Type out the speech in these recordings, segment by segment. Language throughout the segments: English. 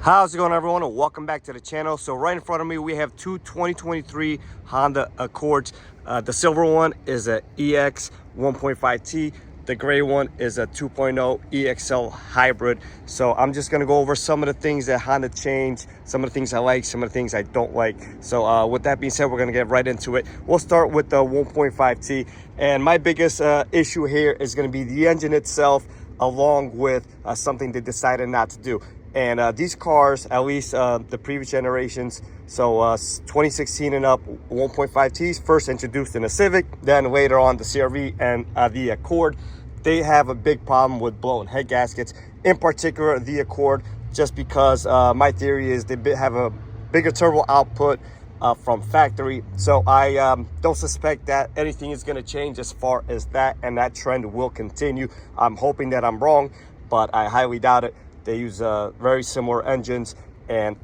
How's it going, everyone, and welcome back to the channel. So right in front of me we have two 2023 Honda Accords. The silver one is a EX 1.5T. The gray one is a 2.0 EXL hybrid. So I'm just going to go over some of the things that Honda changed, some of the things I like, some of the things I don't like. So with that being said, we're going to get right into it. We'll start with the 1.5T, and my biggest issue here is going to be the engine itself, along with something they decided not to do. And these cars, at least the previous generations, so 2016 and up 1.5Ts, first introduced in the Civic, then later on the CR-V and the Accord, they have a big problem with blowing head gaskets, in particular the Accord, just because my theory is they have a bigger turbo output from factory. So I don't suspect that anything is going to change as far as that, and that trend will continue. I'm hoping that I'm wrong, but I highly doubt it. They use very similar engines and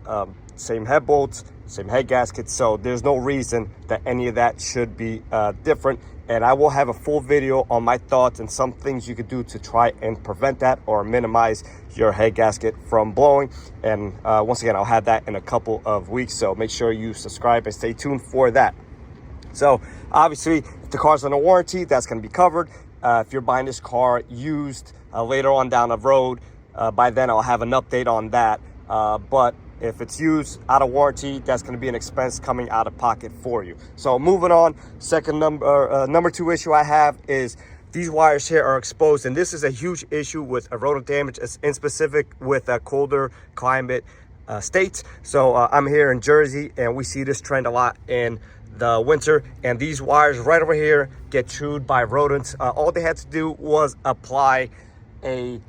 same head bolts, same head gaskets. So there's no reason that any of that should be different. And I will have a full video on my thoughts and some things you could do to try and prevent that or minimize your head gasket from blowing. And once again, I'll have that in a couple of weeks. So make sure you subscribe and stay tuned for that. So obviously, if the car's on a warranty, that's going to be covered. If you're buying this car used later on down the road, by then I'll have an update on that. But if it's used out of warranty, that's going to be an expense coming out of pocket for you. So moving on, number two issue I have is these wires here are exposed, and this is a huge issue with rodent damage, in specific with colder climate states. So I'm here in Jersey, and we see this trend a lot in the winter, and these wires right over here get chewed by rodents. All they had to do was apply a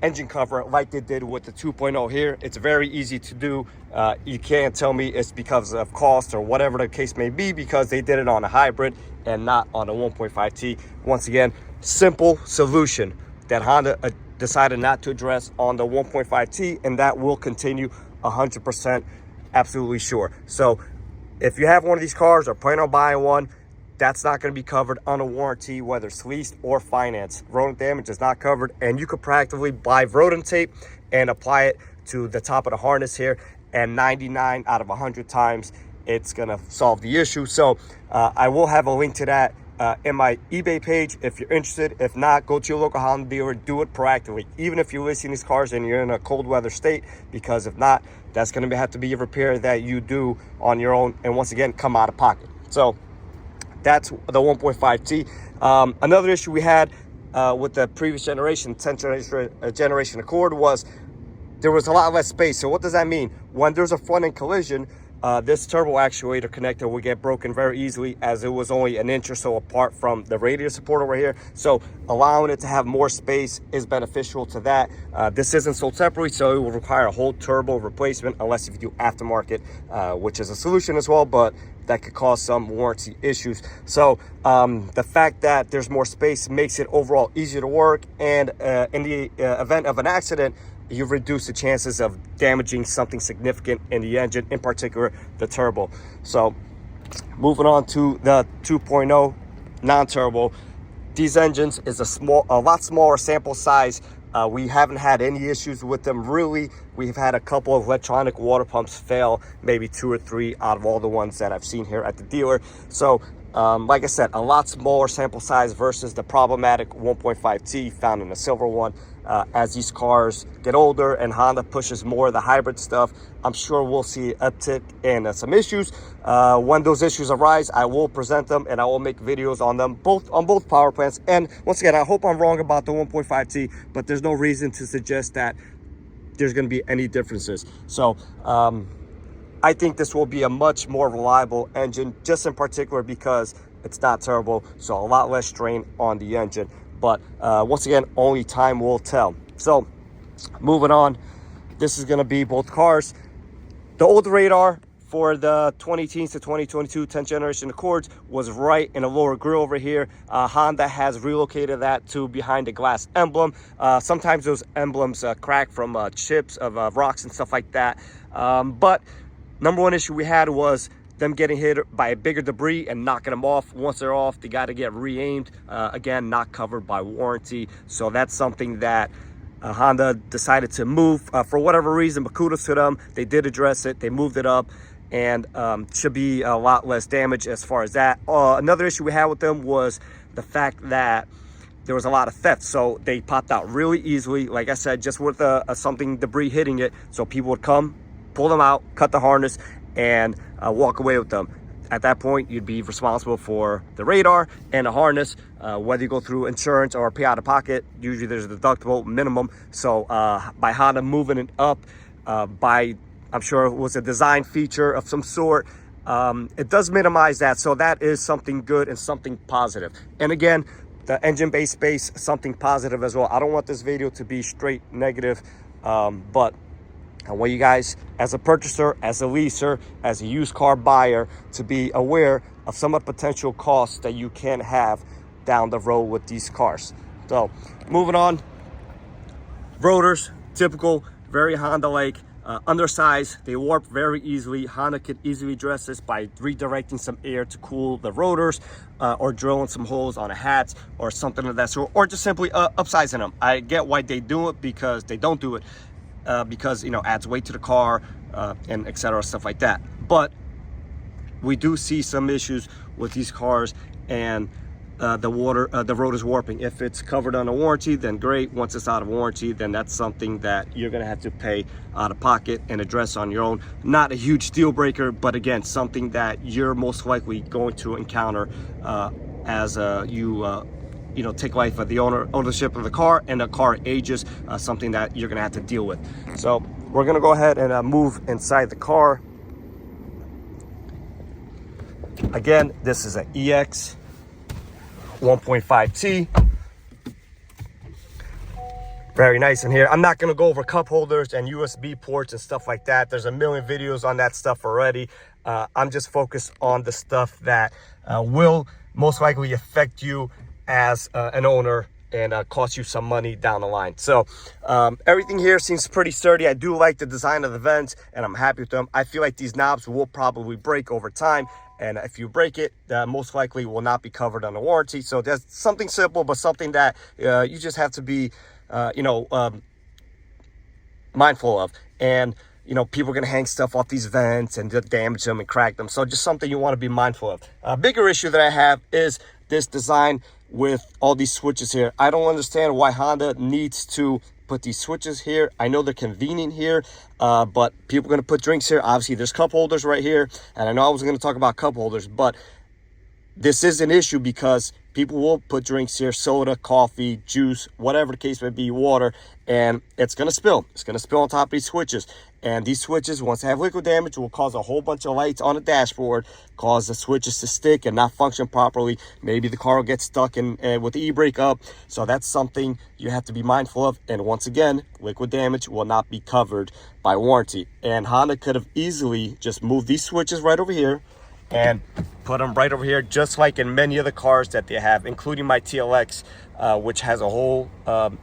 engine cover like they did with the 2.0 here. It's very easy to do. You can't tell me it's because of cost or whatever the case may be, because they did it on a hybrid and not on a 1.5T. Once again, simple solution that Honda decided not to address on the 1.5T, and that will continue 100%, absolutely sure. So if you have one of these cars or plan on buying one, that's not going to be covered on a warranty, whether it's leased or financed. Rodent damage is not covered, and you could practically buy rodent tape and apply it to the top of the harness here, and 99 out of 100 times it's going to solve the issue. So I will have a link to that in my eBay page if you're interested. If not, go to your local Honda dealer, do it proactively, even if you're listing these cars and you're in a cold weather state, because if not, that's going to have to be a repair that you do on your own, and once again, come out of pocket. So that's the 1.5T. Another issue we had with the previous generation, 10th generation Accord, was there was a lot less space. So what does that mean? When there's a front end collision, this turbo actuator connector will get broken very easily, as it was only an inch or so apart from the radiator support over here. So allowing it to have more space is beneficial to that. This isn't sold separately, so it will require a whole turbo replacement, unless if you do aftermarket, which is a solution as well, but that could cause some warranty issues. So the fact that there's more space makes it overall easier to work, and in the event of an accident, you reduce the chances of damaging something significant in the engine, in particular the turbo. So moving on to the 2.0 non-turbo, these engines is a lot smaller sample size. We haven't had any issues with them, really. We've had a couple of electronic water pumps fail, maybe 2 or 3 out of all the ones that I've seen here at the dealer. So like I said, a lot smaller sample size versus the problematic 1.5T found in the silver one. As these cars get older and Honda pushes more of the hybrid stuff, I'm sure we'll see an uptick in some issues. When those issues arise, I will present them, and I will make videos on them, on both power plants. And once again, I hope I'm wrong about the 1.5T, but there's no reason to suggest that there's going to be any differences. So I think this will be a much more reliable engine, just in particular because it's not turbo, so a lot less strain on the engine. But once again, only time will tell. So moving on, this is going to be both cars. The old radar for the 2010s to 2022 10th generation Accords was right in a lower grille over here. Honda has relocated that to behind the glass emblem. Sometimes those emblems crack from chips of rocks and stuff like that. But number one issue we had was them getting hit by a bigger debris and knocking them off. Once they're off, they got to get re-aimed. Again, not covered by warranty. So that's something that Honda decided to move for whatever reason, but kudos to them. They did address it. They moved it up, and should be a lot less damage as far as that. Another issue we had with them was the fact that there was a lot of theft, so they popped out really easily, like I said, just with something debris hitting it. So people would come, pull them out, cut the harness, and walk away with them. At that point, you'd be responsible for the radar and the harness, whether you go through insurance or pay out of pocket. Usually there's a deductible minimum. So by Honda moving it up, I'm sure it was a design feature of some sort, it does minimize that. So that is something good and something positive. And again, the engine bay space, something positive as well. I don't want this video to be straight negative, but I want you guys, as a purchaser, as a leaser, as a used car buyer, to be aware of some of the potential costs that you can have down the road with these cars. So moving on, rotors, typical, very Honda-like. Undersized, they warp very easily. Honda could easily address this by redirecting some air to cool the rotors, or drilling some holes on the hats or something of that sort, or just simply upsizing them. I get why they do it, because they don't do it because, you know, adds weight to the car, and etc., stuff like that. But we do see some issues with these cars, and the rotors warping. If it's covered under warranty, then great. Once it's out of warranty, then that's something that you're gonna have to pay out of pocket and address on your own. Not a huge deal breaker, but again, something that you're most likely going to encounter as you know, take life of the ownership of the car, and the car ages, something that you're gonna have to deal with. So we're gonna go ahead and move inside the car. Again, this is an EX 1.5T. Very nice in here. I'm not going to go over cup holders and USB ports and stuff like that. There's a million videos on that stuff already. I'm just focused on the stuff that will most likely affect you as an owner and cost you some money down the line. So everything here seems pretty sturdy. I do like the design of the vents, and I'm happy with them. I feel like these knobs will probably break over time, and if you break it, most likely will not be covered under warranty. So that's something simple, but something that you just have to be mindful of. And you know, people are going to hang stuff off these vents and damage them and crack them. So just something you want to be mindful of. A bigger issue that I have is this design with all these switches here. I don't understand why Honda needs to put these switches here. I know they're convenient here, but people are going to put drinks here. Obviously, there's cup holders right here. And I know I was going to talk about cup holders, but this is an issue because people will put drinks here, soda, coffee, juice, whatever the case may be, water, and it's going to spill. It's going to spill on top of these switches. And these switches, once they have liquid damage, will cause a whole bunch of lights on the dashboard, cause the switches to stick and not function properly. Maybe the car will get stuck with the e-brake up. So that's something you have to be mindful of. And once again, liquid damage will not be covered by warranty. And Honda could have easily just moved these switches right over here and put them right over here, just like in many other cars that they have, including my TLX, which has a whole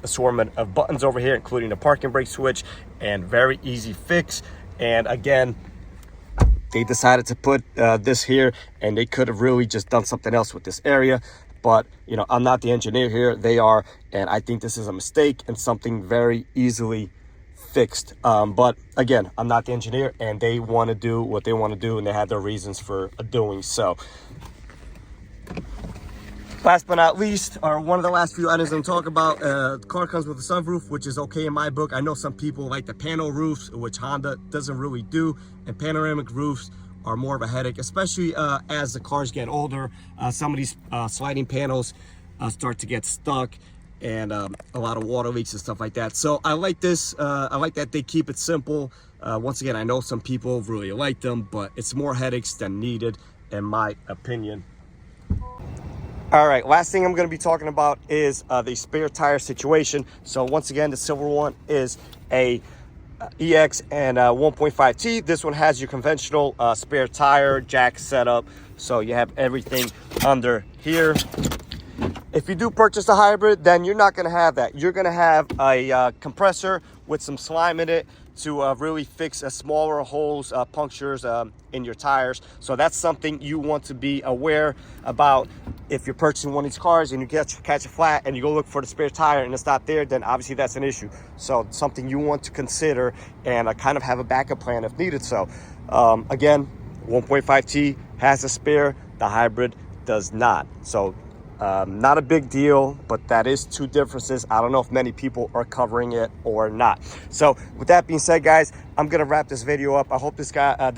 assortment of buttons over here, including the parking brake switch, and very easy fix. And again, they decided to put this here, and they could have really just done something else with this area. But you know, I'm not the engineer here, they are, and I think this is a mistake and something very easily fixed. But again, I'm not the engineer, and they want to do what they want to do, and they have their reasons for doing so. Last but not least, or one of the last few items I'm talking about, the car comes with a sunroof, which is okay in my book. I know some people like the panel roofs, which Honda doesn't really do, and panoramic roofs are more of a headache, especially as the cars get older. Some of these sliding panels start to get stuck, and a lot of water leaks and stuff like that. So I like this. I like that they keep it simple. Once again, I know some people really like them, but it's more headaches than needed, in my opinion. All right, last thing I'm going to be talking about is the spare tire situation. So once again, the silver one is a EX and 1.5T. This one has your conventional spare tire jack setup, so you have everything under here. If you do purchase a hybrid, then you're not going to have that. You're going to have a compressor with some slime in it to really fix smaller holes, punctures in your tires. So that's something you want to be aware about. If you're purchasing one of these cars and you catch a flat and you go look for the spare tire and it's not there, then obviously that's an issue. So something you want to consider and kind of have a backup plan if needed. So again, 1.5T has a spare, the hybrid does not. So not a big deal, but that is two differences. I don't know if many people are covering it or not. So with that being said, guys, I'm gonna wrap this video up. I hope this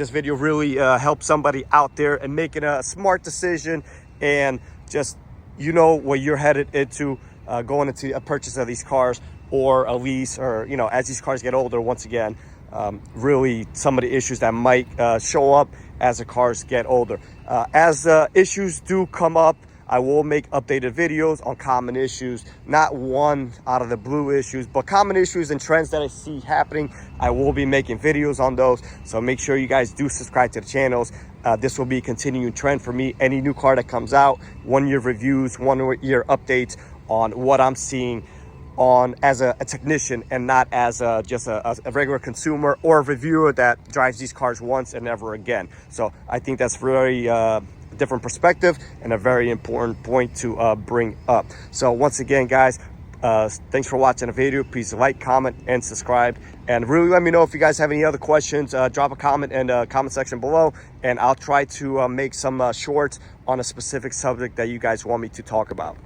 video really helps somebody out there and making a smart decision, and just, you know, what you're headed into going into a purchase of these cars or a lease, or, you know, as these cars get older, once again, really some of the issues that might show up as the cars get older. As issues do come up, I will make updated videos on common issues, not one out of the blue issues, but common issues and trends that I see happening. I will be making videos on those. So make sure you guys do subscribe to the channels. This will be a continuing trend for me. Any new car that comes out, 1 year reviews, 1 year updates on what I'm seeing on as a technician, and not as just a regular consumer or a reviewer that drives these cars once and never again. So I think that's very different perspective and a very important point to bring up. So once again, guys, thanks for watching the video. Please like, comment, and subscribe, and really let me know if you guys have any other questions. Drop a comment in the comment section below, and I'll try to make some shorts on a specific subject that you guys want me to talk about.